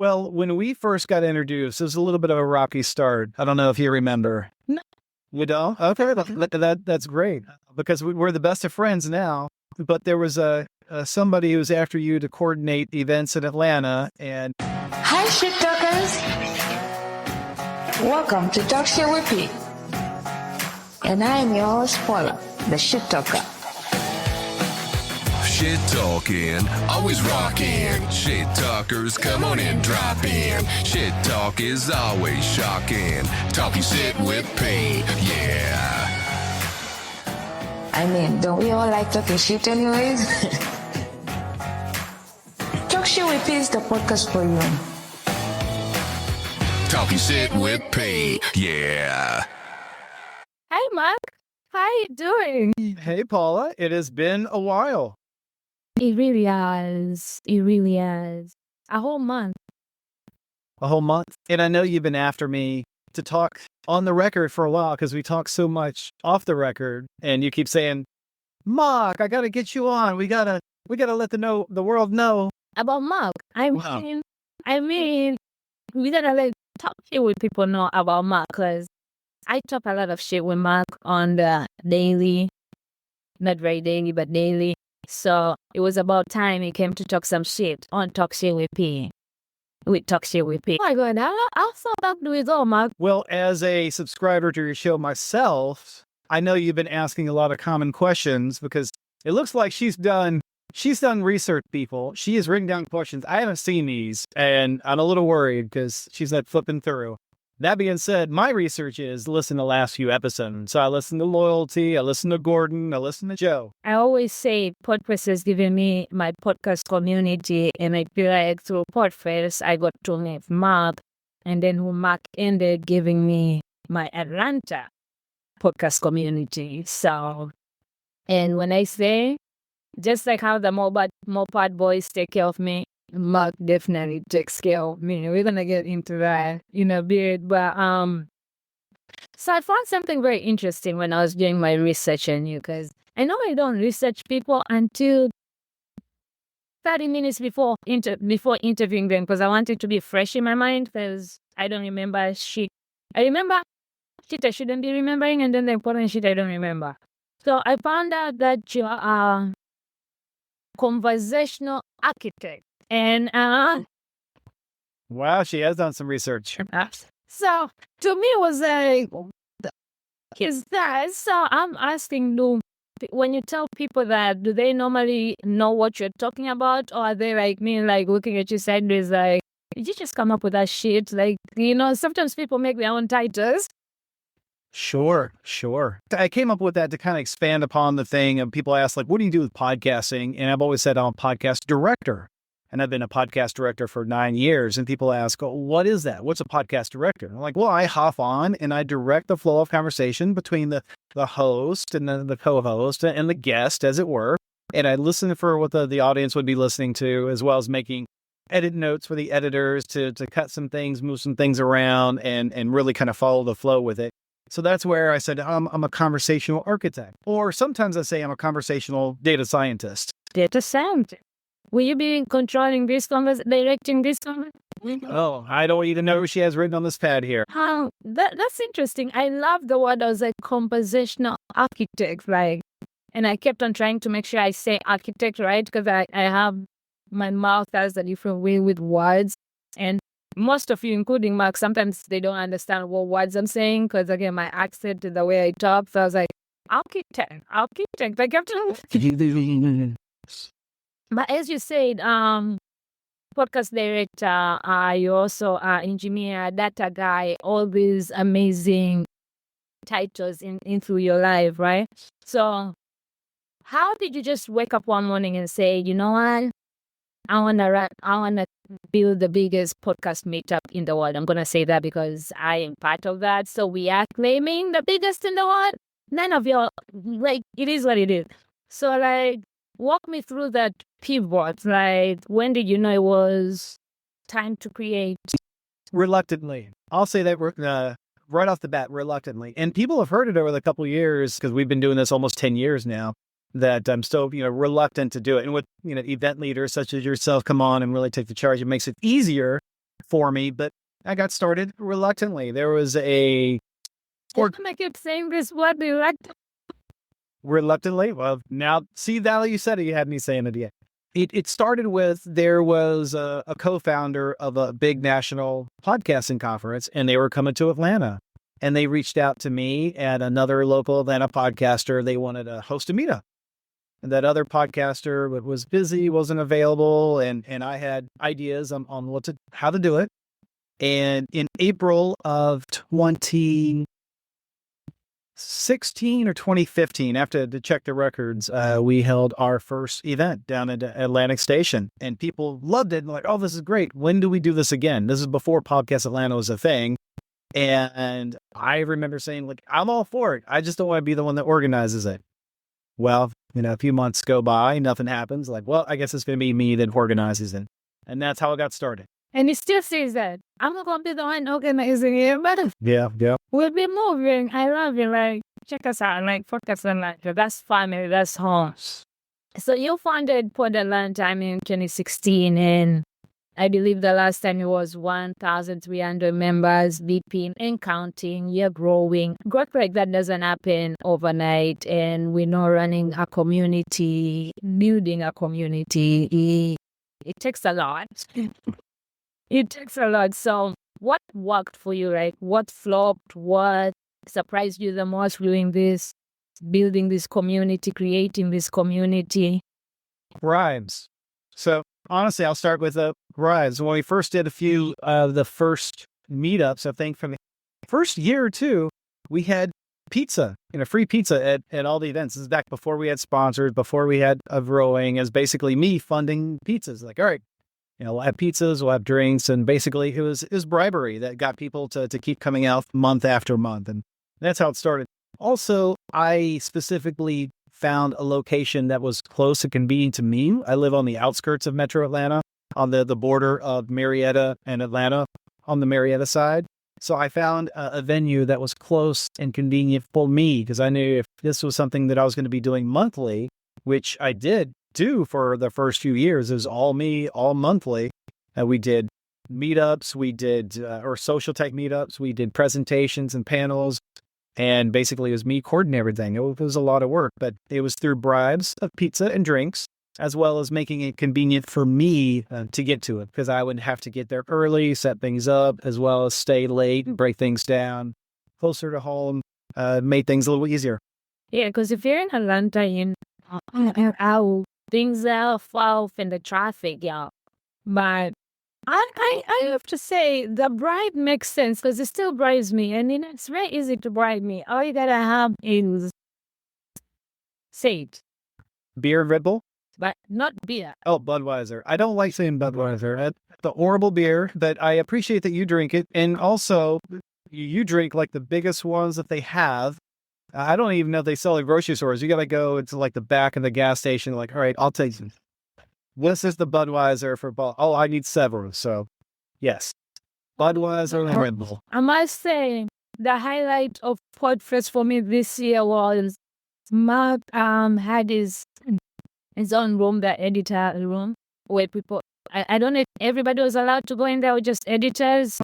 Well, when we first got introduced, it was a little bit of a rocky start. I don't know if you remember. No. You don't? Okay, that's great because we're the best of friends now. But there was somebody who was after you to coordinate events in Atlanta, and Hi, shit talkers. Welcome to Talk Shit Repeat. And I am your host, Paula, the shit talker. Shit talking, always rocking. Shit talkers, come on and drop in. Shit talk is always shocking. Talking shit with P, yeah. I mean, don't we all like talking shit anyways? Talk Shit Repeat is the podcast for you. Talking shit with P, yeah. Hey, Mark. How you doing? hey, Paula, it has been a while. It really has. It really has. A whole month. A whole month. And I know you've been after me to talk on the record for a while because we talk so much off the record, and you keep saying, Mark, I got to get you on. We gotta let the world know. About Mark. Wow. We gotta talk shit with people know about Mark because I talk a lot of shit with Mark on the daily, not very daily, but daily. So it was about time he came to talk some shit on Talk Shit with P. With Talk Shit with P. Oh my God, I'll start back to it all, Mark. Well, as a subscriber to your show myself, I know you've been asking a lot of common questions because it looks like she's done research, people. She has written down questions. I haven't seen these, and I'm a little worried because she's not flipping through. That being said, my research is listen to the last few episodes. So I listened to Loyalty, I listened to Gordon, I listened to Joe. I always say Podfest has given me my podcast community, and I feel like through Podfest, I got to meet Mark, and then Mark ended giving me my Atlanta podcast community. So, and when I say, just like how the Mopad boys take care of me, Mark definitely takes care of me. We're gonna get into that in a bit, but so I found something very interesting when I was doing my research on you, because I know I don't research people until 30 minutes before interviewing them, because I want it to be fresh in my mind, because I don't remember shit. I remember shit I shouldn't be remembering, and then the important shit I don't remember. So I found out that you are a conversational architect. And Wow, she has done some research. so to me it was like, is that? So I'm asking, when you tell people that, do they normally know what you're talking about, or are they like me, like looking at you sideways, like, did you just come up with that shit? Like, sometimes people make their own titles. Sure. I came up with that to kind of expand upon the thing of people ask, like, what do you do with podcasting? And I've always said I'm a podcast director. And I've been a podcast director for 9 years. And people ask, oh, what is that? What's a podcast director? And I'm like, well, I hop on and I direct the flow of conversation between the host and the co-host and the guest, as it were. And I listen for what the audience would be listening to, as well as making edit notes for the editors to cut some things, move some things around, and really kind of follow the flow with it. So that's where I said I'm a conversational architect. Or sometimes I say I'm a conversational data scientist. Data scientist. Will you be controlling this directing this conversation? Oh, I don't want you to know what she has written on this pad here. That's interesting. I love the word. I was like conversational architect, like, and I kept on trying to make sure I say architect right, because I have my mouth has a different way with words, and most of you, including Mark, sometimes they don't understand what words I'm saying because again my accent and the way I talk. So I was like architect. I kept on. But as you said, podcast director, you also are engineer, data guy, all these amazing titles into your life, right? So how did you just wake up one morning and say, you know what? I wanna build the biggest podcast meetup in the world. I'm gonna say that because I am part of that. So we are claiming the biggest in the world. None of your, like, it is what it is. So like, walk me through that pivot. Like, when did you know it was time to create? Reluctantly. I'll say that right off the bat, reluctantly. And people have heard it over the couple of years because we've been doing this almost 10 years now, that I'm still, reluctant to do it. And with, event leaders such as yourself come on and really take the charge, it makes it easier for me, but I got started reluctantly. There was a I keep saying this word reluctantly. Well, now you said it, you had me saying it again. It started with there was a co-founder of a big national podcasting conference, and they were coming to Atlanta. And they reached out to me and another local Atlanta podcaster. They wanted to host a meetup. And that other podcaster was busy, wasn't available, and I had ideas on how to do it. And in April of 2016 or 2015, after to check the records, we held our first event down at Atlantic Station, and people loved it. And like, oh, this is great. When do we do this again? This is before Podcast Atlanta was a thing. And I remember saying, like, I'm all for it. I just don't want to be the one that organizes it. Well, a few months go by, nothing happens. Like, well, I guess it's going to be me that organizes it. And that's how it got started. And he still says that. I'm not going to be the one organizing it, but Yeah. we'll be moving. I love it. Like, check us out. Like, Podcast Atlanta. That's family. That's home. So you founded Pod Atlanta in 2016, and I believe the last time it was 1,300 members, VP and counting. You're growing. Growth like that doesn't happen overnight, and we're not running a community, building a community. It takes a lot. It takes a lot. So what worked for you, right? What flopped? What surprised you the most doing this, building this community, creating this community? Bribes. So honestly, I'll start with Bribes. When we first did a few of the first meetups, I think from the first year or two, we had pizza, free pizza at all the events. This is back before we had sponsors, before we had a growing, as basically me funding pizzas. Like, all right, we'll have pizzas, we'll have drinks. And basically it was bribery that got people to keep coming out month after month. And that's how it started. Also, I specifically found a location that was close and convenient to me. I live on the outskirts of Metro Atlanta, on the border of Marietta and Atlanta, on the Marietta side. So I found a venue that was close and convenient for me, because I knew if this was something that I was going to be doing monthly, which I did do for the first few years, it was all me, all monthly. We did meetups, we did or social tech meetups, we did presentations and panels. And basically, it was me coordinating everything. It was a lot of work, but it was through bribes of pizza and drinks, as well as making it convenient for me to get to it, because I would have to get there early, set things up, as well as stay late and break things down closer to home, made things a little easier. Yeah, because if you're in Atlanta, how things are far off in the traffic, yeah. But I have to say the bribe makes sense, because it still bribes me, and it's very easy to bribe me. All you gotta have is say it, Beer and Red Bull? but not beer. Oh, Budweiser. I don't like saying Budweiser. That's the horrible beer, but I appreciate that you drink it. And also, you drink like the biggest ones that they have. I don't even know if they sell at grocery stores. You got to go into like the back of the gas station. Like, all right, I'll take some. This is the Budweiser for ball. Oh, I need several. So, yes, Budweiser and Red Bull. I must say the highlight of Podfest for me this year was Mark had his own room, the editor room, where people, I don't know if everybody was allowed to go in there or just editors.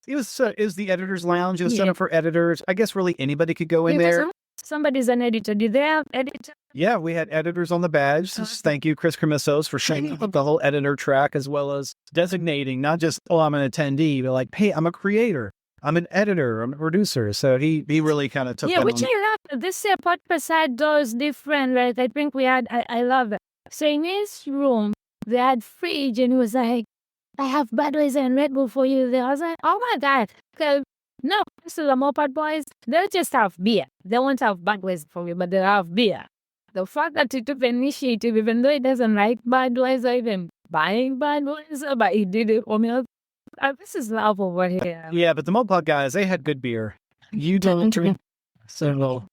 It was the editor's lounge. It was set up for editors. I guess really anybody could go in there. Somebody's an editor. Did they have editor? Yeah, we had editors on the badge. Thank you, Chris Cremissos, for showing up the whole editor track, as well as designating not just, oh, I'm an attendee, but like, hey, I'm a creator. I'm an editor. I'm a producer. So he really kind of took that which I love. This year, Podcast had those different, right? I think we had, I love it. So in his room, they had fridge, and he was like, I have Budweiser and Red Bull for you there. I was like, oh my God. No, so the Moped boys, they'll just have beer. They won't have Budweiser for you, but they'll have beer. The fact that he took the initiative, even though he doesn't like Budweiser, even buying Budweiser, but he did it for me. This is love over here. Yeah, but the Moped guys, they had good beer. You don't drink. So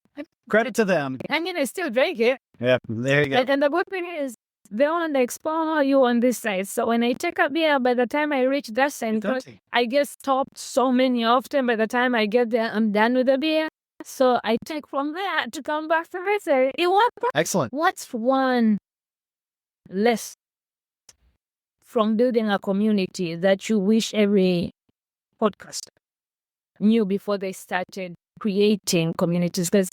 credit to them. I mean, I still drink it. Yeah, there you go. And the good thing is, they're on the explore, you on this side. So when I take a beer, by the time I reach that center, I get stopped so many often. By the time I get there, I'm done with the beer. So I take from there to come back to my side. It worked. Excellent. What's one less from building a community that you wish every podcaster knew before they started creating communities? Because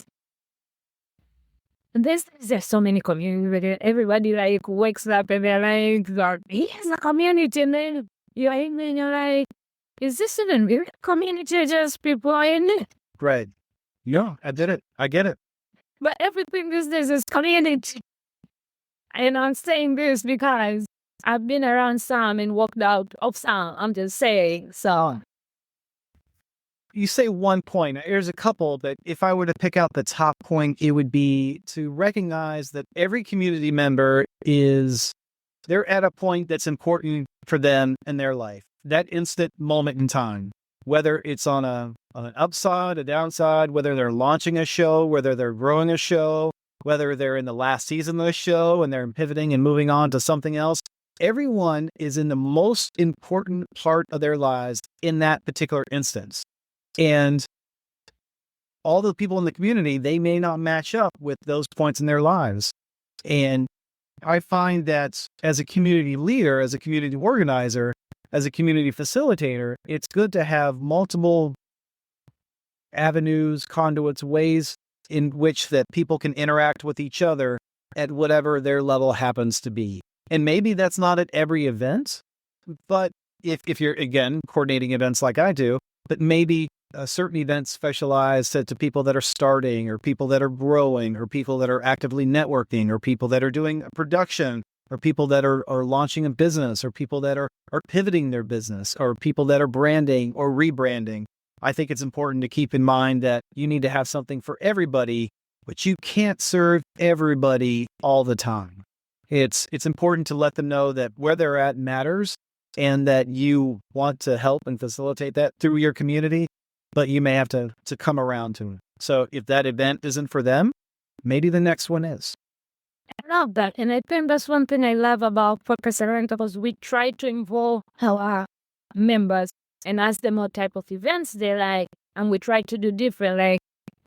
there's so many communities where everybody like wakes up and they're like, here's a community, and then you're in and you're like, is this even real community or just people in it? Right. Yeah, I did it. I get it. But everything these days is community. And I'm saying this because I've been around some and walked out of some. I'm just saying. So You say one point. There's a couple, but if I were to pick out the top point, it would be to recognize that every community member they're at a point that's important for them in their life. That instant moment in time, whether it's on an upside, a downside, whether they're launching a show, whether they're growing a show, whether they're in the last season of the show and they're pivoting and moving on to something else. Everyone is in the most important part of their lives in that particular instance. And all the people in the community, they may not match up with those points in their lives. And I find that as a community leader, as a community organizer, as a community facilitator, it's good to have multiple avenues, conduits, ways in which that people can interact with each other at whatever their level happens to be. And maybe that's not at every event, but if you're, again, coordinating events like I do, but maybe certain events specialized to people that are starting or people that are growing or people that are actively networking or people that are doing production or people that are launching a business or people that are pivoting their business or people that are branding or rebranding. I think it's important to keep in mind that you need to have something for everybody, but you can't serve everybody all the time. It's important to let them know that where they're at matters and that you want to help and facilitate that through your community, but you may have to come around to it. So if that event isn't for them, maybe the next one is. I love that. And I think that's one thing I love about Podcast Atlanta, because we try to involve our members and ask them what type of events they like. And we try to do different. Like,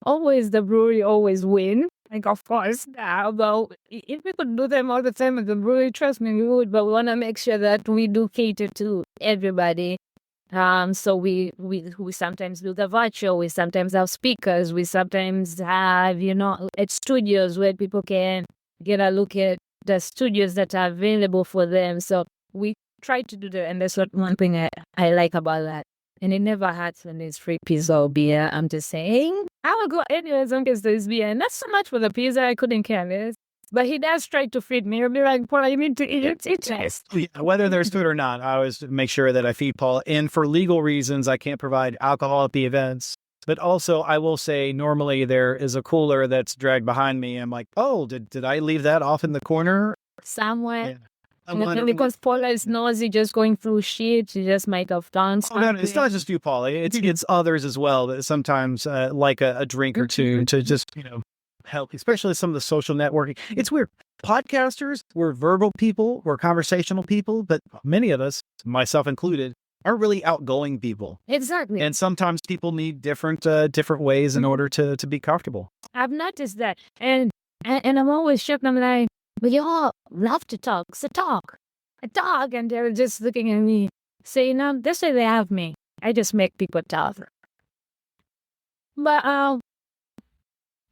always the brewery always win. Like, of course, but if we could do them all the time at the brewery, trust me, we would. But we want to make sure that we do cater to everybody. So we sometimes do the virtual, we sometimes have speakers, we sometimes have, at studios where people can get a look at the studios that are available for them. So we try to do that, and that's one thing I like about that. And it never hurts when there's free pizza or beer. I'm just saying, I will go anywhere as long as there's beer. And not so much for the pizza, I couldn't care less. But he does try to feed me. He'll be like, Paul, you need to eat it. Yeah, whether there's food or not, I always make sure that I feed Paul. And for legal reasons, I can't provide alcohol at the events. But also, I will say, normally there is a cooler that's dragged behind me. I'm like, oh, did I leave that off in the corner? Somewhere. Yeah. And because Paula is nosy, just going through shit, she just might have done something. No, it's not just you, Paula. It's others as well. That sometimes like a drink or two to just, help, especially some of the social networking. It's weird. Podcasters, we're verbal people, we're conversational people, but many of us, myself included, aren't really outgoing people. Exactly. And sometimes people need different ways in order to be comfortable. I've noticed that. And I'm always shocked. I'm like, but you all love to talk. So talk. I talk. And they're just looking at me saying, this way they have me. I just make people talk. But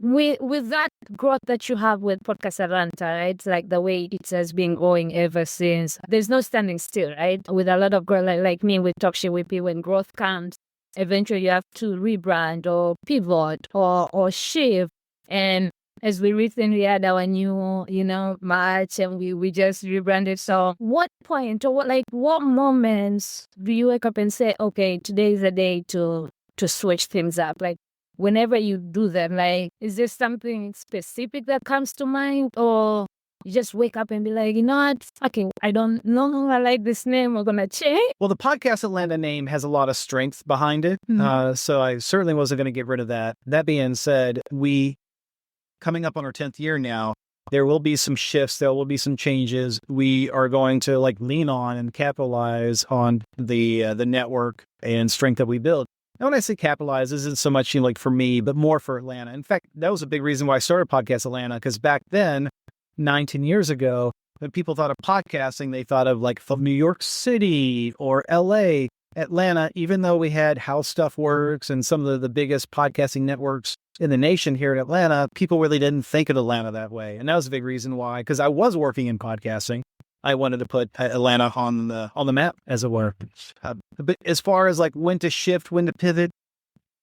with that growth that you have with Podcast Atlanta, right? Like the way it has been going ever since. There's no standing still, right? With a lot of girls like me, we talk shit with people. When growth comes, eventually you have to rebrand or pivot or shift. And as we recently had our new, March, and we just rebranded. So what point or what moments do you wake up and say, okay, today is the day to switch things up? Like, whenever you do that, like, is there something specific that comes to mind, or you just wake up and be like, you know what, fucking, I don't know, I like this name, we're gonna change? Well, the Podcast Atlanta name has a lot of strength behind it, so I certainly wasn't going to get rid of that. That being said, coming up on our 10th year now, there will be some shifts, there will be some changes. We are going to lean on and capitalize on the network and strength that we build. And when I say capitalize, this isn't so much for me, but more for Atlanta. In fact, that was a big reason why I started Podcast Atlanta, because back then, 19 years ago, when people thought of podcasting, they thought of like from New York City or LA, Atlanta, even though we had How Stuff Works and some of the biggest podcasting networks in the nation here in Atlanta, people really didn't think of Atlanta that way. And that was a big reason why, because I was working in podcasting. I wanted to put Atlanta on the map, as it were. But as far as like when to shift, when to pivot,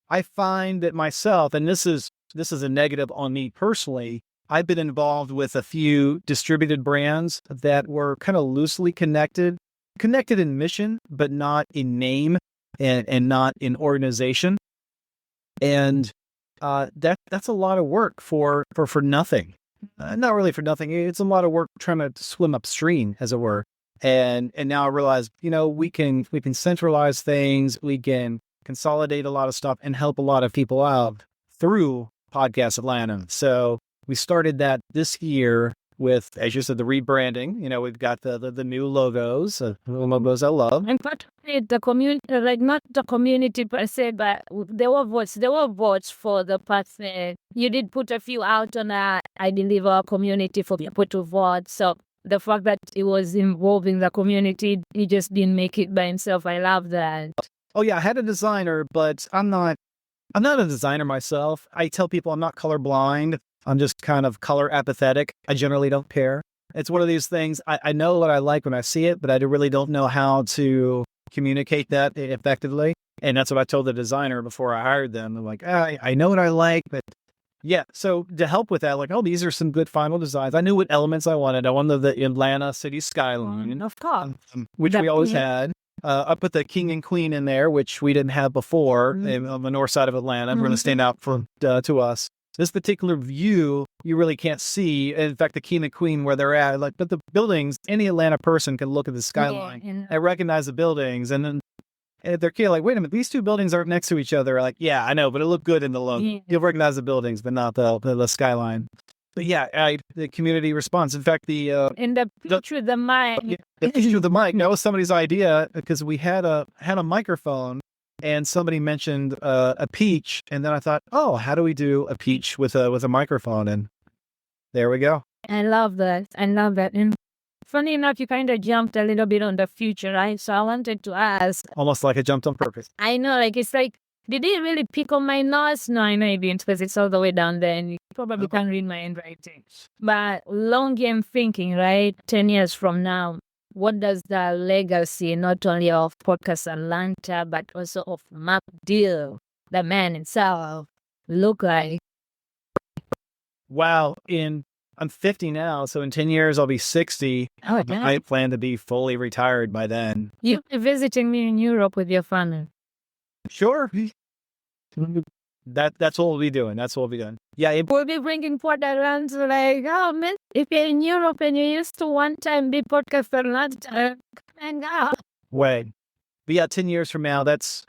I find that myself, and this is a negative on me personally, I've been involved with a few distributed brands that were kind of loosely connected in mission, but not in name and not in organization. And that's a lot of work for nothing. Not really for nothing. It's a lot of work trying to swim upstream, as it were. And now I realize, we can centralize things, we can consolidate a lot of stuff and help a lot of people out through Podcast Atlanta. So we started that this year with, as you said, the rebranding. We've got the new logos, logos I love. And partly the community, like not the community per se, but there were votes. There were votes for the person. You did put a few out on I believe our community for people to vote. So the fact that it was involving the community, he just didn't make it by himself. I love that. Oh yeah, I had a designer, but I'm not a designer myself. I tell people I'm not colorblind. I'm just kind of color apathetic. I generally don't care. It's one of these things. I know what I like when I see it, but I really don't know how to communicate that effectively. And that's what I told the designer before I hired them. I'm like, I know what I like, but yeah. So to help with that, like, these are some good final designs. I knew what elements I wanted. I wanted the Atlanta city skyline, Of course. which we always had. I put the king and queen in there, which we didn't have before on the north side of Atlanta. Really stand out to us. This particular view, you really can't see. In fact, the king and queen where they're at, but the buildings, any Atlanta person can look at the skyline and recognize the buildings. And then they're kind of like, wait a minute, these two buildings aren't next to each other. Like, yeah, I know, but it looked good in the look. Yeah. You'll recognize the buildings, but not the skyline. But yeah, the community response. In fact, in the picture with the mic. The picture with the mic. That was somebody's idea because we had a microphone. And somebody mentioned a peach, and then I thought, how do we do a peach with a microphone? And there we go. I love that. And funny enough, you kind of jumped a little bit on the future, right? So I wanted to ask. Almost like I jumped on purpose. I know, it's like, did it really pick on my nose? No, I know it didn't, because it's all the way down there, and you probably can't read my handwriting. But long game thinking, right? 10 years from now. What does the legacy, not only of Podcast Atlanta, but also of Mac Deal, the man himself, look like? Wow. I'm 50 now, so in 10 years I'll be 60. Oh, nice. I plan to be fully retired by then. You'll be visiting me in Europe with your family. Sure. That's what we'll be doing. Yeah, we'll be bringing Port Atlanta, like, man, if you're in Europe and you used to one time be Podcast Atlanta, come and go. Wait. But yeah, 10 years from now, that's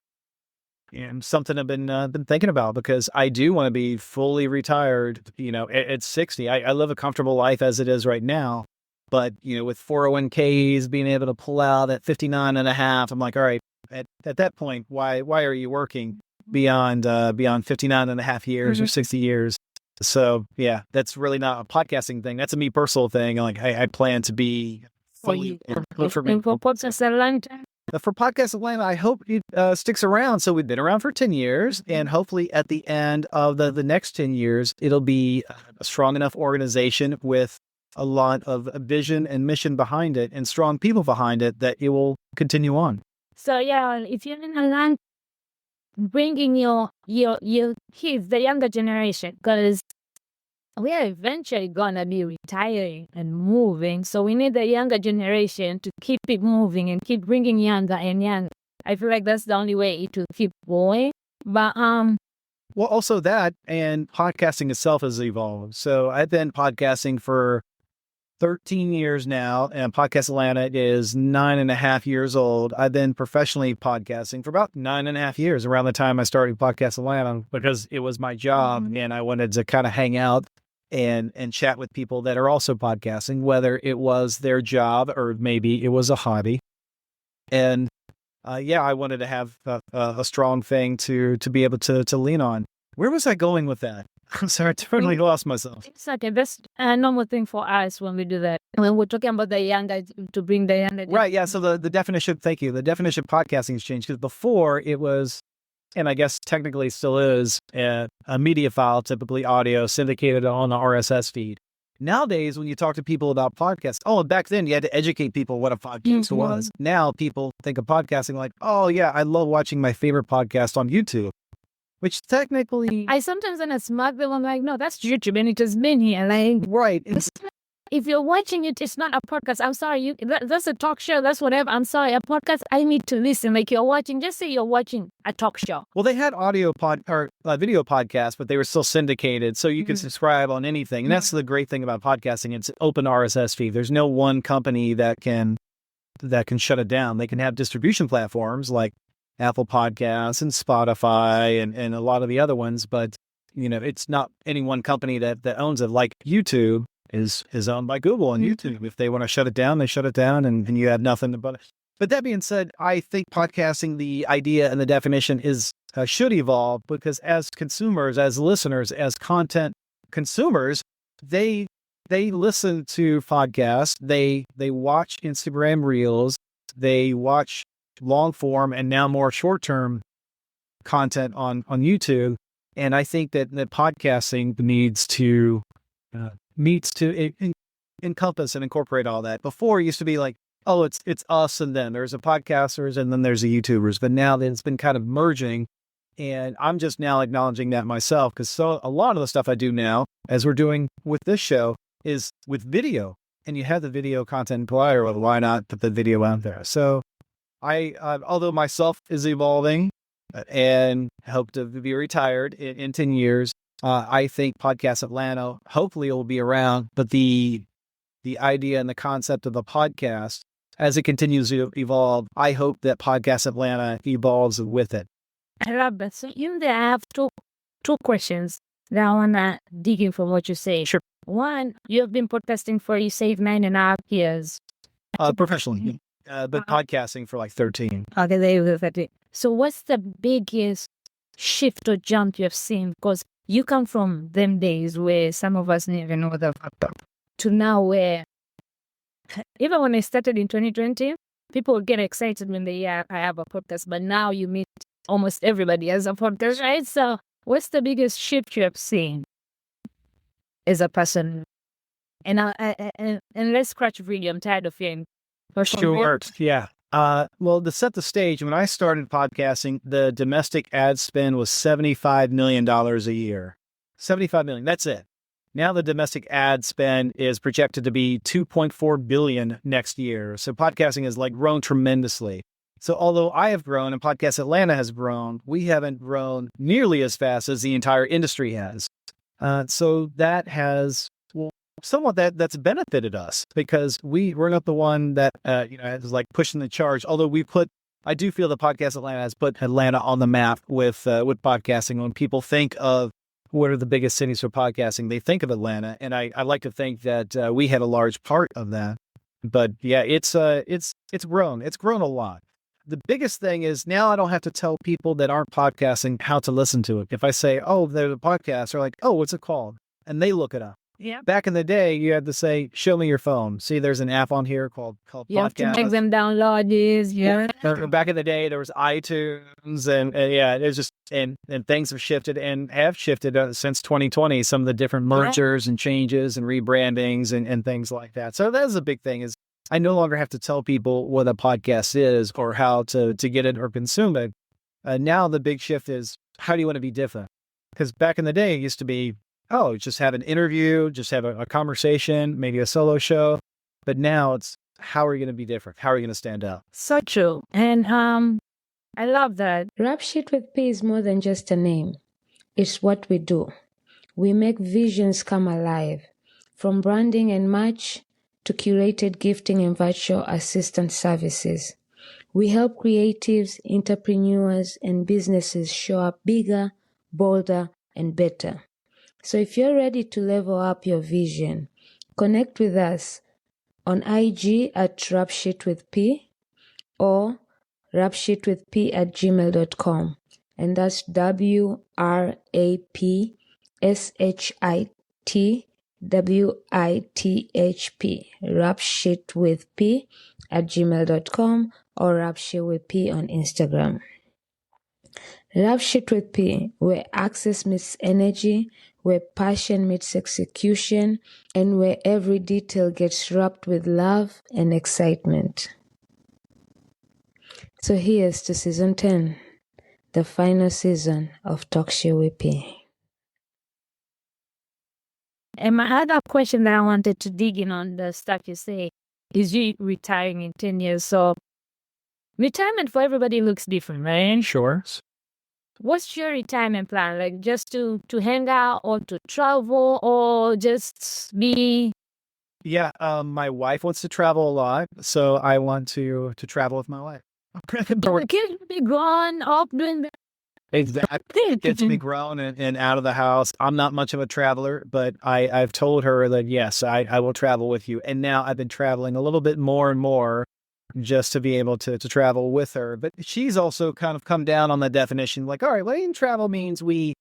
something I've been thinking about, because I do want to be fully retired, at 60. I live a comfortable life as it is right now, but, with 401ks, being able to pull out at 59 and a half, I'm like, all right, at that point, why are you working beyond 59 and a half years or 60 years? So yeah, that's really not a podcasting thing. That's a me personal thing. Like I plan to be fully for Podcast Atlanta. For Podcast Atlanta, I hope it sticks around. So we've been around for 10 years, and hopefully at the end of the next 10 years, it'll be a strong enough organization with a lot of vision and mission behind it and strong people behind it that it will continue on. So yeah, if you're in Atlanta, bringing your kids, the younger generation, because we are eventually gonna be retiring and moving, so we need the younger generation to keep it moving and keep bringing younger and younger. I feel like that's the only way it will keep going. But well, also that, and podcasting itself has evolved. So I've been podcasting for 13 years now, and Podcast Atlanta is 9.5 years old. I've been professionally podcasting for about 9.5 years, around the time I started Podcast Atlanta, because it was my job and I wanted to kind of hang out and chat with people that are also podcasting, whether it was their job or maybe it was a hobby. And I wanted to have a strong thing to be able to lean on. Where was I going with that? I'm sorry, I totally lost myself. It's okay. That's a normal thing for us when we do that. When we're talking about the younger, to bring the younger. Right. Yeah. So the definition, thank you. The definition of podcasting has changed because before it was, and I guess technically still is, a media file, typically audio, syndicated on the RSS feed. Nowadays, when you talk to people about podcasts, back then you had to educate people what a podcast was. Now people think of podcasting like, oh yeah, I love watching my favorite podcast on YouTube, which technically, I sometimes when I smack them, I'm like, no, that's YouTube and it has been here. Like, right. if you're watching it, it's not a podcast. I'm sorry, that's a talk show. That's whatever. I'm sorry, a podcast. I need to listen. Like you're watching. Just say you're watching a talk show. Well, they had video podcasts, but they were still syndicated, so you could subscribe on anything. And that's the great thing about podcasting. It's an open RSS feed. There's no one company that can shut it down. They can have distribution platforms like Apple Podcasts and Spotify and a lot of the other ones, but it's not any one company that owns it. Like YouTube is owned by Google and YouTube. If they want to shut it down, they shut it down, and you have nothing but it. But that being said, I think podcasting, the idea and the definition is should evolve because as consumers, as listeners, as content consumers, they listen to podcasts, they watch Instagram Reels, they watch long form and now more short term content on YouTube, and I think that podcasting needs to encompass and incorporate all that. Before it used to be like, oh, it's us and then there's the podcasters and then there's the YouTubers. But now it's been kind of merging, and I'm just now acknowledging that myself because a lot of the stuff I do now, as we're doing with this show, is with video, and you have the video content provider. Well, why not put the video out there? So I, although myself is evolving and hope to be retired in 10 years, I think Podcast Atlanta hopefully will be around, but the idea and the concept of the podcast, as it continues to evolve, I hope that Podcast Atlanta evolves with it. I love that. So in there, I have two questions that I want to dig in from what you say. Sure. One, you have been podcasting for, you say, 9.5 years. Professionally, but podcasting for like 13. Okay, there you go. 13. So what's the biggest shift or jump you have seen? Because you come from them days where some of us didn't even know the fact to now where, even when I started in 2020, people would get excited when they hear I have a podcast, but now you meet almost everybody has a podcast, right? So what's the biggest shift you have seen as a person? And let's scratch video. I'm tired of hearing. Sure. Yeah. Well, to set the stage, when I started podcasting, the domestic ad spend was $75 million a year. $75 million. That's it. Now the domestic ad spend is projected to be $2.4 billion next year. So podcasting has grown tremendously. So although I have grown and Podcast Atlanta has grown, we haven't grown nearly as fast as the entire industry has. So that has somewhat that's benefited us because we're not the one that is pushing the charge. Although I do feel that Podcast Atlanta has put Atlanta on the map with podcasting. When people think of what are the biggest cities for podcasting, they think of Atlanta, and I like to think that we had a large part of that. But yeah, it's grown. It's grown a lot. The biggest thing is now I don't have to tell people that aren't podcasting how to listen to it. If I say, oh, there's a podcast, they're like, oh, what's it called? And they look it up. Yeah. Back in the day, you had to say, show me your phone. See, there's an app on here called you Podcast. Have to make them download this. Yeah. Back in the day, there was iTunes and yeah, there's just, and things have shifted and have shifted since 2020, some of the different mergers and changes and rebrandings and things like that. So that's a big thing is I no longer have to tell people what a podcast is or how to get it or consume it. Now the big shift is how do you want to be different? Because back in the day, it used to be, oh, just have an interview, just have a conversation, maybe a solo show. But now it's how are you going to be different? How are you going to stand out? So true. And I love that. Rap Shit with P is more than just a name. It's what we do. We make visions come alive. From branding and merch to curated gifting and virtual assistant services. We help creatives, entrepreneurs, and businesses show up bigger, bolder, and better. So if you're ready to level up your vision, connect with us on IG at rapshitwithp or rapshitwithp@gmail.com. And that's WRAP SHITWITHP, rapshitwithp@gmail.com, or rapshitwithp on Instagram. Rap Shit with P, where access meets energy, where passion meets execution, and where every detail gets wrapped with love and excitement. So here's to season 10, the final season of Talk Shit with P. And my other question that I wanted to dig in on the stuff you say is you retiring in 10 years. So retirement for everybody looks different, right? Sure. What's your retirement plan? Like just to hang out or to travel or just be... Yeah, my wife wants to travel a lot, so I want to travel with my wife. The kids will be gone, up doing the... Exactly. Gets me grown and out of the house. I'm not much of a traveler, but I've told her that, yes, I will travel with you. And now I've been traveling a little bit more and more just to be able to travel with her. But she's also kind of come down on the definition, like, all right, letting travel means we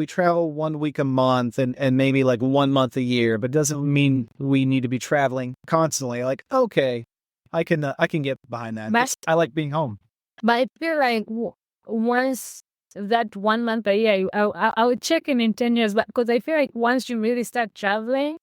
travel 1 week a month and maybe like 1 month a year, but doesn't mean we need to be traveling constantly. Like, okay, I can get behind that. But I like being home. But I feel like once that 1 month a year, I would check in 10 years, but because I feel like once you really start traveling,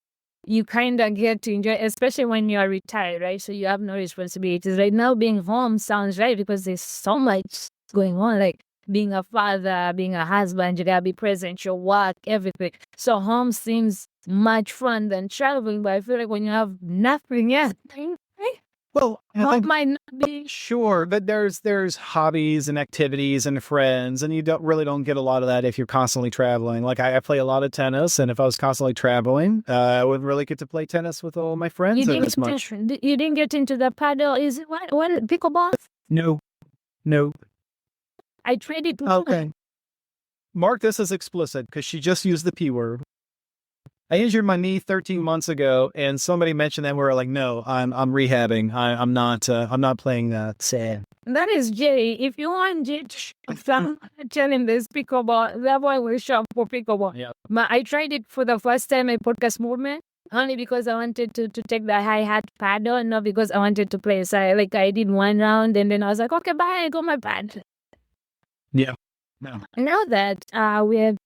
you kind of get to enjoy, especially when you are retired, right? So you have no responsibilities. Right now, being home sounds right because there's so much going on, like being a father, being a husband, you gotta be present, your work, everything. So home seems much fun than traveling, but I feel like when you have nothing else, Well, I home think might not be... sure, but there's hobbies and activities and friends, and you don't get a lot of that if you're constantly traveling. Like I play a lot of tennis, and if I was constantly traveling, I wouldn't really get to play tennis with all my friends as much. You didn't get into the paddle. Is it what pickleball? No. I traded. Okay. Mark this as explicit because she just used the P word. I injured my knee 13 months ago, and somebody mentioned that. We're like, no, I'm rehabbing. I'm not playing that. Sad. That is Jay. If you want Jay to tell him this pickleball, that boy will shop for pickleball. Yeah. But I tried it for the first time in podcast movement, only because I wanted to take the hi-hat paddle, and not because I wanted to play. So I did one round, and then I was like, okay, bye, I got my pad. Yeah. No. Now that we have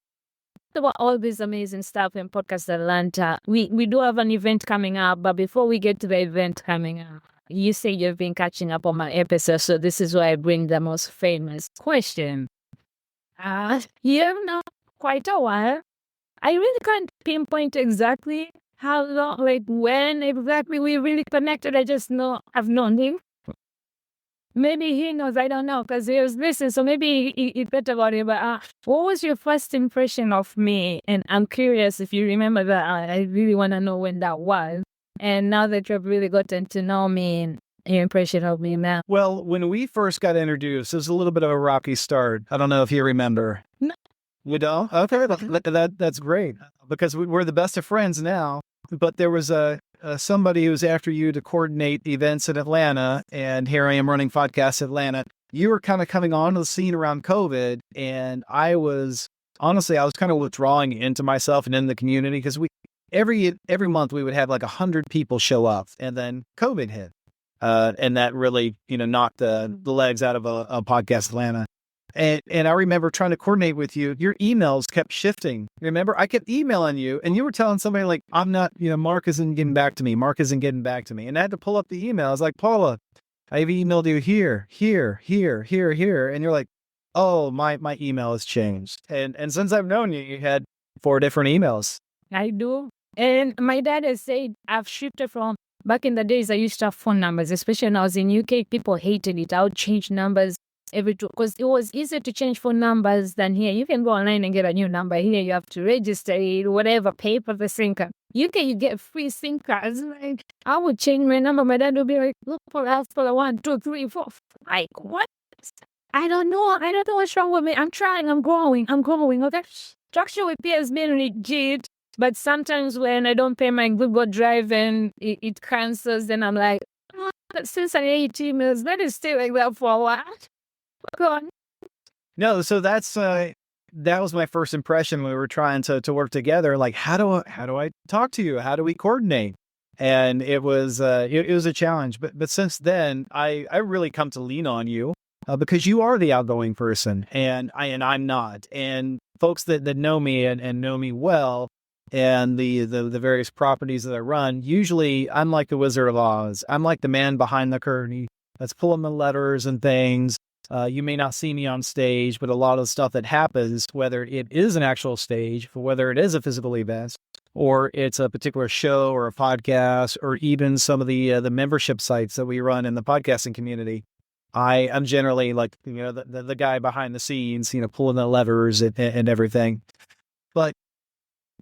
about all this amazing stuff in Podcast Atlanta, we do have an event coming up, but before we get to the event coming up, you say you've been catching up on my episodes, so this is why I bring the most famous question. You've known quite a while. I really can't pinpoint exactly how long, like when exactly we really connected. I just know I've known him. Maybe he knows, I don't know, because he was listening, so maybe he thought about it. But what was your first impression of me? And I'm curious if you remember that. I really want to know when that was. And now that you've really gotten to know me and your impression of me now. Well, when we first got introduced, it was a little bit of a rocky start. I don't know if you remember. No. You don't? Okay, that's great, because we're the best of friends now. But there was somebody who was after you to coordinate events in Atlanta, and here I am running Podcast Atlanta. You were kind of coming onto the scene around COVID, and I was kind of withdrawing into myself and in the community, because every month we would have like 100 people show up, and then COVID hit, and that really knocked the legs out of a Podcast Atlanta. And I remember trying to coordinate with you. Your emails kept shifting. Remember, I kept emailing you, and you were telling somebody like, I'm not, Mark isn't getting back to me. Mark isn't getting back to me. And I had to pull up the email. I was like, Paula, I've emailed you here. And you're like, oh, my email has changed. And since I've known you, you had 4 different emails. I do. And my dad has said I've shifted from back in the days. I used to have phone numbers, especially when I was in UK. People hated it. I would change numbers because it was easier to change phone numbers than here. You can go online and get a new number. Here you have to register it, whatever, pay for the SIM card. UK you get free SIM cards. Like, I would change my number. My dad would be like, look for us for the 1, 2, 3, 4. Like, what? I don't know what's wrong with me. I'm trying. I'm growing. Okay. Structure with P has been legit. But sometimes when I don't pay my Google Drive and it cancels, then I'm like, oh, since I ate emails, let it stay like that for a while. Go on. No, so that's that was my first impression when we were trying to work together. Like, how do I talk to you? How do we coordinate? And it was a challenge. But since then, I really come to lean on you because you are the outgoing person, and I'm not. And folks that know me and know me well, and the various properties that I run, usually I'm like the Wizard of Oz. I'm like the man behind the curtain that's pulling the levers and things. You may not see me on stage, but a lot of the stuff that happens, whether it is an actual stage, whether it is a physical event, or it's a particular show or a podcast, or even some of the membership sites that we run in the podcasting community, I'm generally like, the guy behind the scenes, pulling the levers and everything. But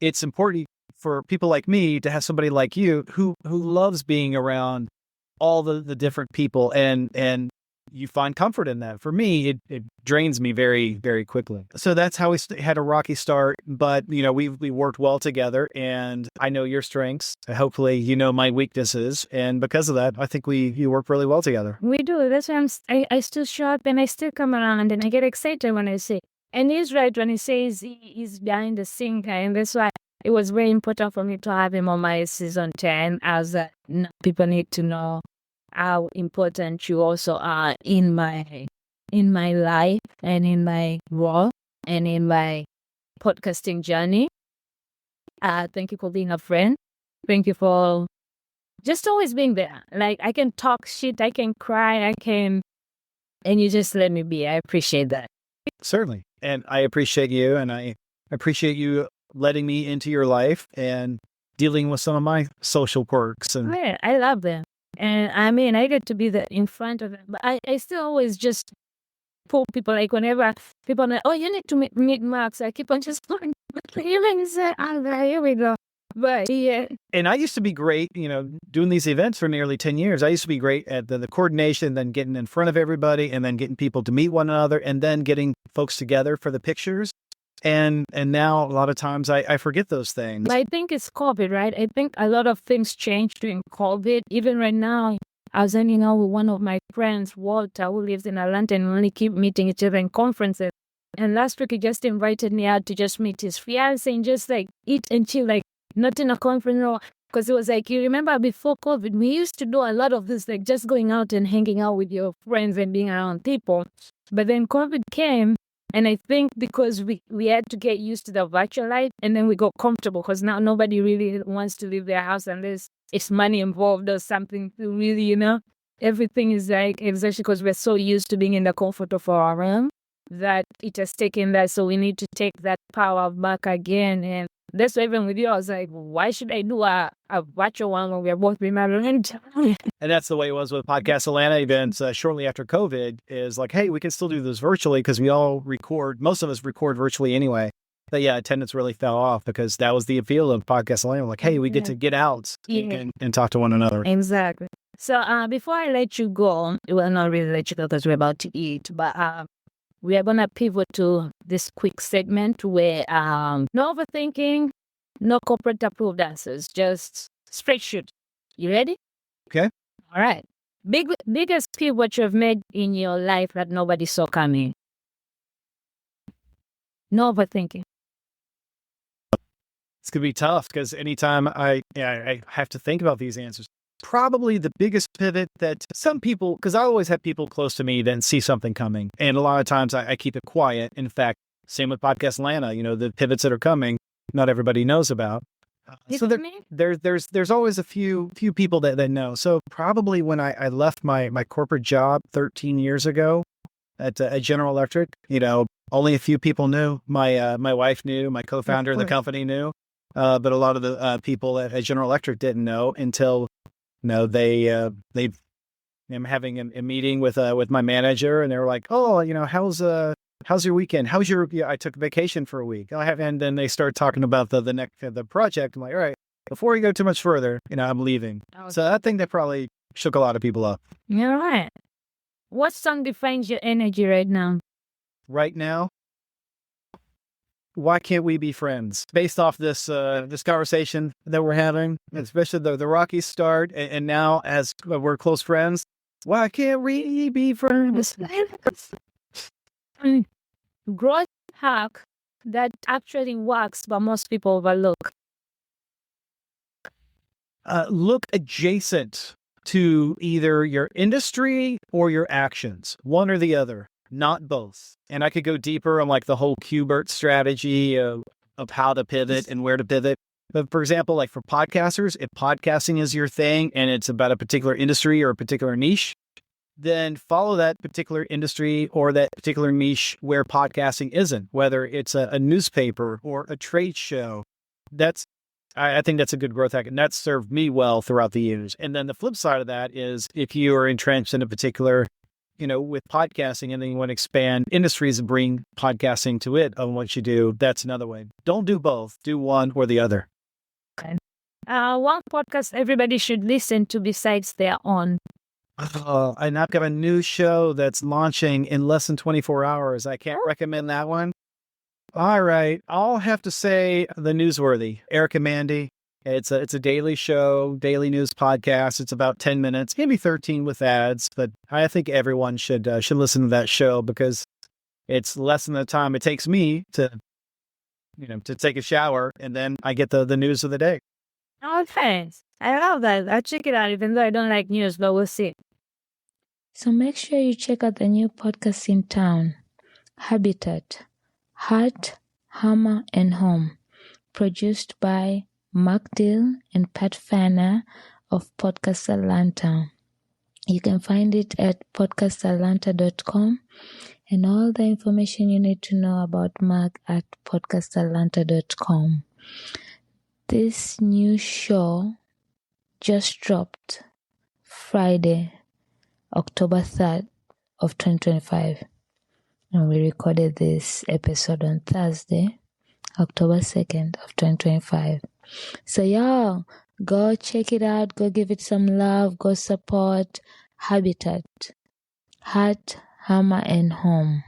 it's important for people like me to have somebody like you who loves being around all the different people, and you find comfort in that. For me, it drains me very, very quickly. So that's how we had a rocky start. But, we worked well together, and I know your strengths. Hopefully, you know my weaknesses. And because of that, I think we work really well together. We do. That's why I still show up and I still come around and I get excited when I say. And he's right when he says he's behind the scene guy. And that's why it was very important for me to have him on my season 10, as people need to know how important you also are in my life and in my role and in my podcasting journey. Thank you for being a friend. Thank you for just always being there. Like, I can talk shit, I can cry, and you just let me be. I appreciate that. Certainly. And I appreciate you, and I appreciate you letting me into your life and dealing with some of my social quirks. And yeah, I love them. And I mean, I get to be in front of them, but I still always just pull people, like whenever people are like, oh, you need to meet Max, I keep on just going, here we go. But yeah. And I used to be great, doing these events for nearly 10 years. I used to be great at the coordination, then getting in front of everybody, and then getting people to meet one another, and then getting folks together for the pictures. And now a lot of times I forget those things. I think it's COVID, right? I think a lot of things changed during COVID. Even right now, I was hanging out with one of my friends, Walter, who lives in Atlanta, and we only keep meeting each other in conferences. And last week, he just invited me out to just meet his fiance and just like eat and chill, like not in a conference. Because it was like, you remember before COVID, we used to do a lot of this, like just going out and hanging out with your friends and being around people. But then COVID came. And I think because we had to get used to the virtual life, and then we got comfortable because now nobody really wants to leave their house unless it's money involved or something to really, everything is like, especially because we're so used to being in the comfort of our room, that it has taken that. So we need to take that power back again. And that's why even with you, I was like, why should I do a virtual one when we're both remote? And that's the way it was with Podcast Atlanta events shortly after COVID, is like, hey, we can still do this virtually because we all record. Most of us record virtually anyway. But yeah, attendance really fell off because that was the appeal of Podcast Atlanta. Like, hey, we get to get out and talk to one another. Exactly. So before I let you go, well, not really let you go because we're about to eat, but we are going to pivot to this quick segment where no overthinking, no corporate approved answers, just straight shoot. You ready? Okay. All right. Biggest pivot you've made in your life that nobody saw coming. No overthinking. It's going to be tough because anytime I have to think about these answers. Probably the biggest pivot that some people, because I always have people close to me that see something coming. And a lot of times I keep it quiet. In fact, same with Podcast Atlanta, the pivots that are coming, not everybody knows about. So there's always a few people that know. So probably when I left my corporate job 13 years ago at General Electric, only a few people knew. My wife knew, my co-founder of the company knew, but a lot of the people at General Electric didn't know until I'm having a meeting with my manager, and they were like, oh, how's your weekend? I took vacation for a week. And then they start talking about the project. I'm like, all right, before we go too much further, I'm leaving. So I think that probably shook a lot of people up. You're right. What song defines your energy right now? Right now? Why can't we be friends? Based off this conversation that we're having, especially the rocky start, and now as we're close friends, why can't we be friends? Growth hack that actually works, but most people overlook? Look adjacent to either your industry or your actions, one or the other, not both. And I could go deeper on like the whole Qbert strategy of how to pivot and where to pivot. But for example, like for podcasters, if podcasting is your thing and it's about a particular industry or a particular niche, then follow that particular industry or that particular niche where podcasting isn't, whether it's a newspaper or a trade show. I think that's a good growth hack, and that's served me well throughout the years. And then the flip side of that is if you are entrenched in a particular, with podcasting and then you want to expand industries and bring podcasting to it on what you do, that's another way. Don't do both. Do one or the other. Okay. One podcast everybody should listen to besides their own. And I've got a new show that's launching in less than 24 hours. I can't recommend that one. All right. I'll have to say The Newsworthy, Eric and Mandy. It's a daily show, daily news podcast. It's about 10 minutes, maybe 13 with ads, but I think everyone should listen to that show because it's less than the time it takes me to take a shower, and then I get the news of the day. Oh, thanks. I love that. I'll check it out, even though I don't like news, but we'll see. So make sure you check out the new podcast in town, Habitat, Heart, Hammer, and Home, produced by Mark Dill and Pat Fanner of Podcast Atlanta. You can find it at podcastatlanta.com, and all the information you need to know about Mark at podcastatlanta.com. This new show just dropped Friday, October 3rd of 2025. And we recorded this episode on Thursday, October 2nd of 2025. So y'all, go check it out. Go give it some love. Go support Habitat, Heart, Hammer, and Home.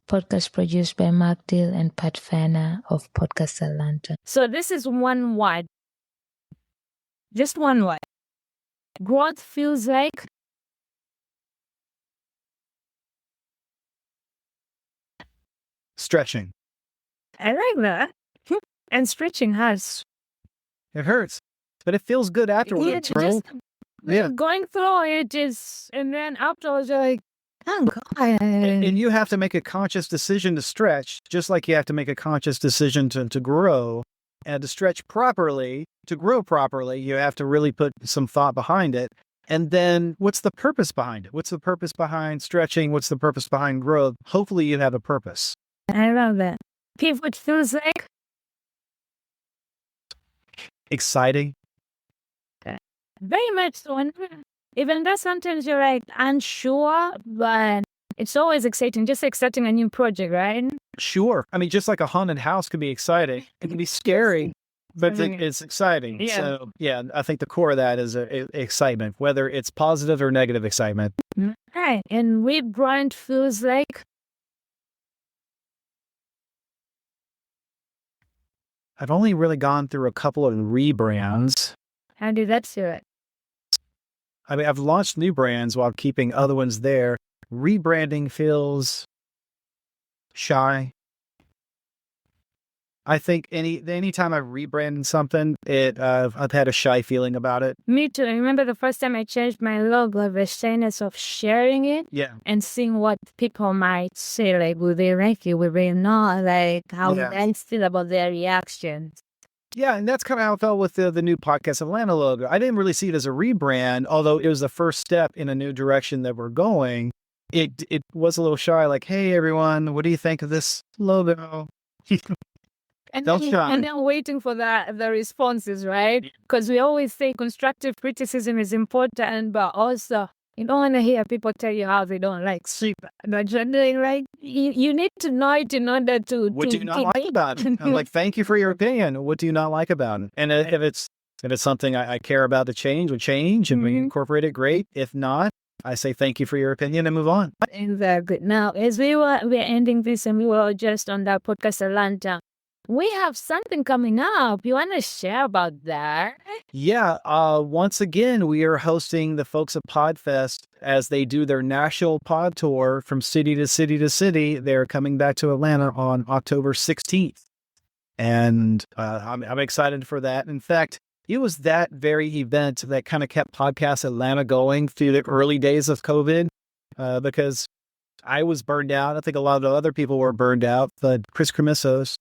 Podcast produced by Mark Dill and Pat Fanner of Podcast Atlanta. So this is one word. Just one word. Growth feels like Stretching. I like that. And stretching hurts. It hurts, but it feels good afterwards, right? Yeah. Going through it is, and then afterwards you're like, oh God. And you have to make a conscious decision to stretch, just like you have to make a conscious decision to grow. And to stretch properly, to grow properly, you have to really put some thought behind it. And then what's the purpose behind it? What's the purpose behind stretching? What's the purpose behind growth? Hopefully you have a purpose. I love that. Pivot feels like exciting. Very much so. And even though sometimes you're like unsure, but it's always exciting, just accepting a new project, right? Sure. I mean, just like a haunted house can be exciting. It can be scary, but it's exciting. Yeah. So, yeah, I think the core of that is excitement, whether it's positive or negative excitement. Right. And rebrand feels like I've only really gone through a couple of rebrands. how did that feel it? I mean, I've launched new brands while keeping other ones there. Rebranding feels shy. I think anytime I've rebranded something, I've had a shy feeling about it. Me too. I remember the first time I changed my logo, the shyness of sharing it Yeah. and seeing what people might say, like, will they like it, will they not, like, how I feel about their reactions. Yeah, and that's kind of how I felt with the new Podcast Atlanta logo. I didn't really see it as a rebrand, although it was the first step in a new direction that we're going. It was a little shy, like, hey, everyone, what do you think of this logo? And Don't then, shy. and then waiting for the responses, right? Because we always say constructive criticism is important, but also you don't want to hear people tell you how they don't like sheep. But you're doing, right? You need to know it in order to. What do you not like about it? I'm like, thank you for your opinion. What do you not like about it? And if it's something I care about to change, we change and we incorporate it, great. If not, I say thank you for your opinion and move on. Exactly. Now, as we're ending this and we were just on that Podcast Atlanta, We have something coming up. You want to share about that? Yeah, once again, we are hosting the folks at Podfest as they do their national pod tour from city to city to city. They're coming back to Atlanta on October 16th. And I'm excited for that. In fact, it was that very event that kind of kept Podcast Atlanta going through the early days of COVID because I was burned out. I think a lot of other people were burned out, but Chris Cremissos,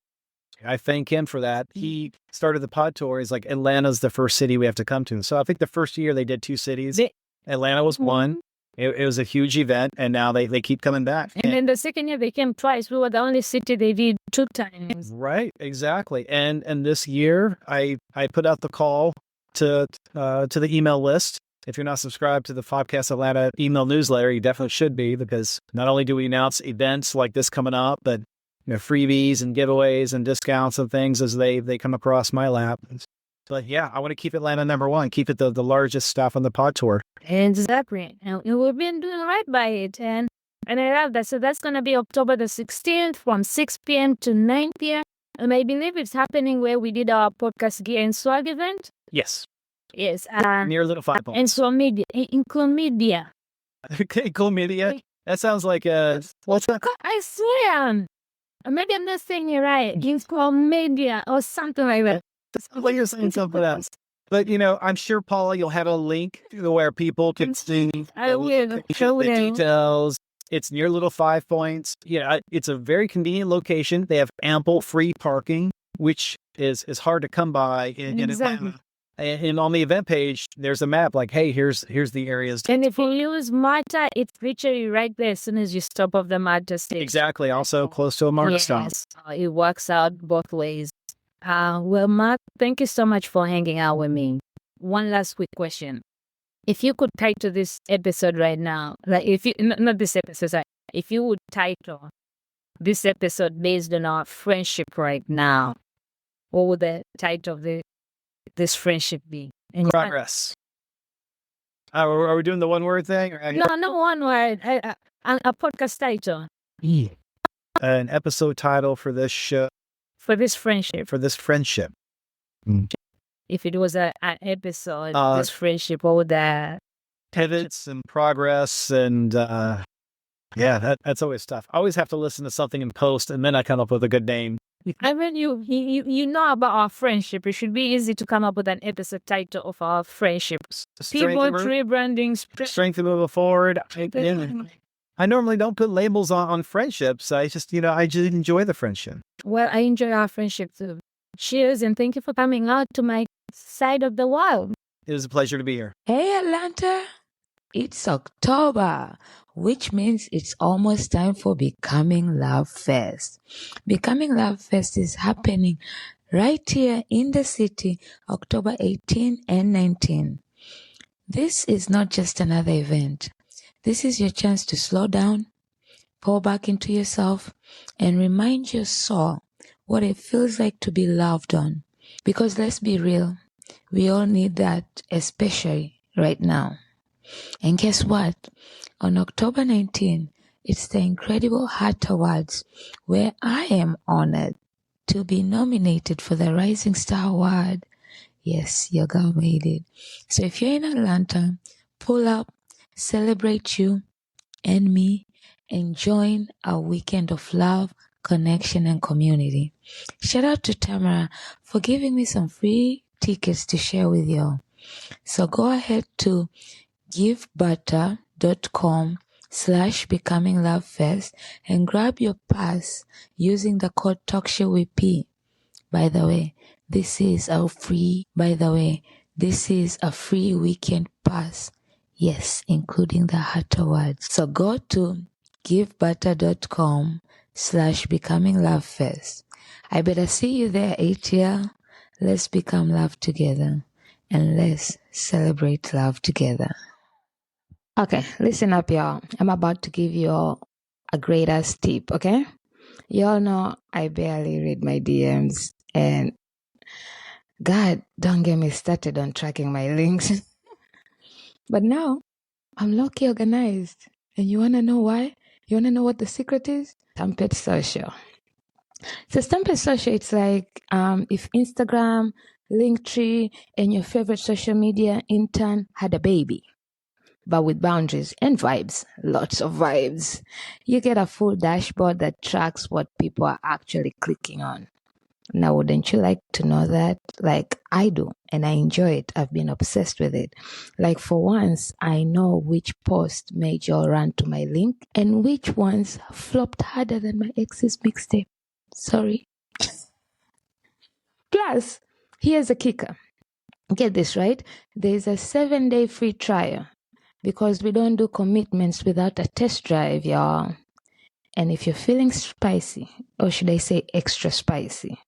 I thank him for that. He started the pod tour. He's like, Atlanta's the first city we have to come to. So I think the first year they did 2 cities. Atlanta was one. It was a huge event, and now they keep coming back. And then the second year they came twice. We were the only city they did 2 times. Right, exactly. And this year I put out the call to the email list. If you're not subscribed to the Podcast Atlanta email newsletter, you definitely should be, because not only do we announce events like this coming up, but freebies and giveaways and discounts and things as they come across my lap. But yeah, I want to keep Atlanta number one, keep it the largest stop on the pod tour. Exactly. And we've been doing right by it. And I love that. So that's going to be October the 16th from 6 p.m. to 9 p.m. And I believe it's happening where we did our podcast gear and swag event. Yes. Yes. Near Little Five Points. And so media. In Chlamydia. Okay, chlamydia. That sounds like what's that? I swear. Maybe I'm not saying it right. It's chlamydia or something like that. It sounds like you're saying something else. But, I'm sure, Paula, you'll have a link to where people can see the details. It's near Little Five Points. It's a very convenient location. They have ample free parking, which is hard to come by in Atlanta. And on the event page, there's a map like, hey, here's the areas. And if you use MARTA, it's literally right there as soon as you stop off the MARTA station. Exactly. Also close to a MARTA stop. It works out both ways. Well, Mark, thank you so much for hanging out with me. One last quick question. If you could title this episode right now, like not this episode, sorry, if you would title this episode based on our friendship right now, what would the title of this friendship be? And Progress. Are we doing the one word thing? No, not one word. A podcast title. An episode title for this show. For this friendship. If it was an episode, this friendship, what would that? Pivots and progress and that's always tough. I always have to listen to something in post and then I come up with a good name. I mean, you know about our friendship. It should be easy to come up with an episode title of our friendship. People rebranding. Strength and moving forward. I normally don't put labels on friendships. I just enjoy the friendship. Well, I enjoy our friendship too. Cheers, and thank you for coming out to my side of the world. It was a pleasure to be here. Hey, Atlanta. It's October, which means it's almost time for Becoming Love Fest. Becoming Love Fest is happening right here in the city, October 18 and 19. This is not just another event. This is your chance to slow down, pour back into yourself, and remind your soul what it feels like to be loved on. Because let's be real, we all need that, especially right now. And guess what? On October 19, it's the Incredible Heart Awards, where I am honored to be nominated for the Rising Star Award. Yes, your girl made it. So if you're in Atlanta, pull up, celebrate you and me, and join our weekend of love, connection, and community. Shout out to Tamara for giving me some free tickets to share with y'all. So go ahead to givebutter.com/becominglovefest and grab your pass using the code TalkShowWP. By the way, this is a free weekend pass. Yes, including the Heart Awards. So go to givebutter.com/becominglovefest. I better see you there, ATL. Let's become love together and let's celebrate love together. Okay, listen up, y'all. I'm about to give you all a great ass tip, okay? Y'all know I barely read my DMs, and God, don't get me started on tracking my links. But now, I'm low-key organized. And you want to know why? You want to know what the secret is? Tampet Social. So Stamped Social, it's like if Instagram, Linktree, and your favorite social media intern had a baby, but with boundaries and vibes, lots of vibes. You get a full dashboard that tracks what people are actually clicking on. Now, wouldn't you like to know that? Like I do, and I enjoy it. I've been obsessed with it. Like for once, I know which post made your run to my link and which ones flopped harder than my ex's mixtape. Sorry. Plus, here's a kicker. Get this right. There's a 7-day free trial because we don't do commitments without a test drive, y'all. And if you're feeling spicy, or should I say extra spicy,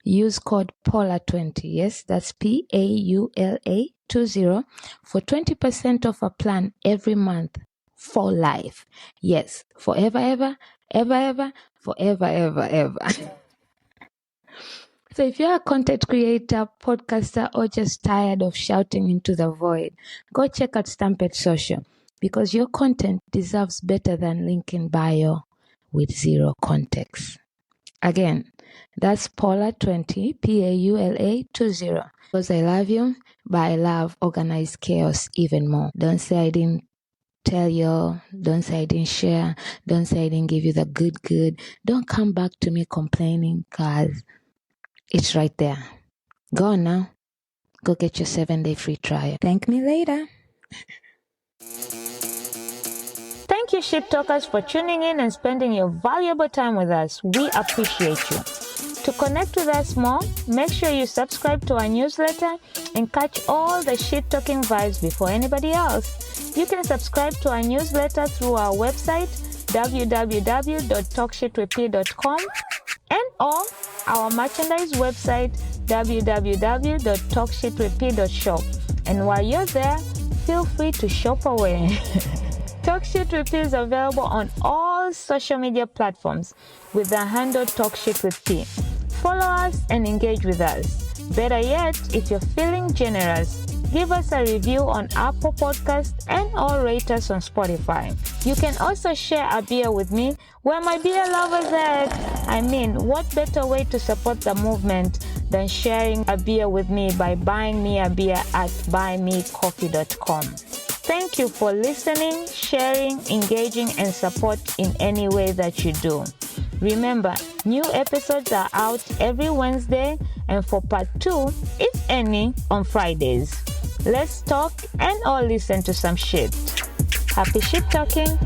use code PAULA20. Yes, that's PAULA20 for 20% off a plan every month for life. Yes, forever, ever, ever, ever, forever, ever, ever. So if you're a content creator, podcaster, or just tired of shouting into the void, go check out Stamped Social because your content deserves better than link in bio with zero context. Again, that's Paula20, PAULA20. Because I love you, but I love organized chaos even more. Don't say I didn't tell you. Don't say I didn't share. Don't say I didn't give you the good. Don't come back to me complaining because it's right there. Go on now. Go get your 7-day free trial. Thank me later. Thank you, Shit Talkers, for tuning in and spending your valuable time with us. We appreciate you. To connect with us more, make sure you subscribe to our newsletter and catch all the shit-talking vibes before anybody else. You can subscribe to our newsletter through our website, www.talkshitwithp.com, and or our merchandise website, www.talkshitwithp.shop. And while you're there, feel free to shop away. Talk Shit with P is available on all social media platforms with the handle Talk Shit with P. Follow us and engage with us. Better yet, if you're feeling generous, give us a review on Apple Podcasts and or rate us on Spotify. You can also share a beer with me where my beer lovers at. I mean, what better way to support the movement than sharing a beer with me by buying me a beer at buymecoffee.com. Thank you for listening, sharing, engaging, and support in any way that you do. Remember, new episodes are out every Wednesday, and for part 2, if any, on Fridays. Let's talk and all listen to some shit. Happy shit talking.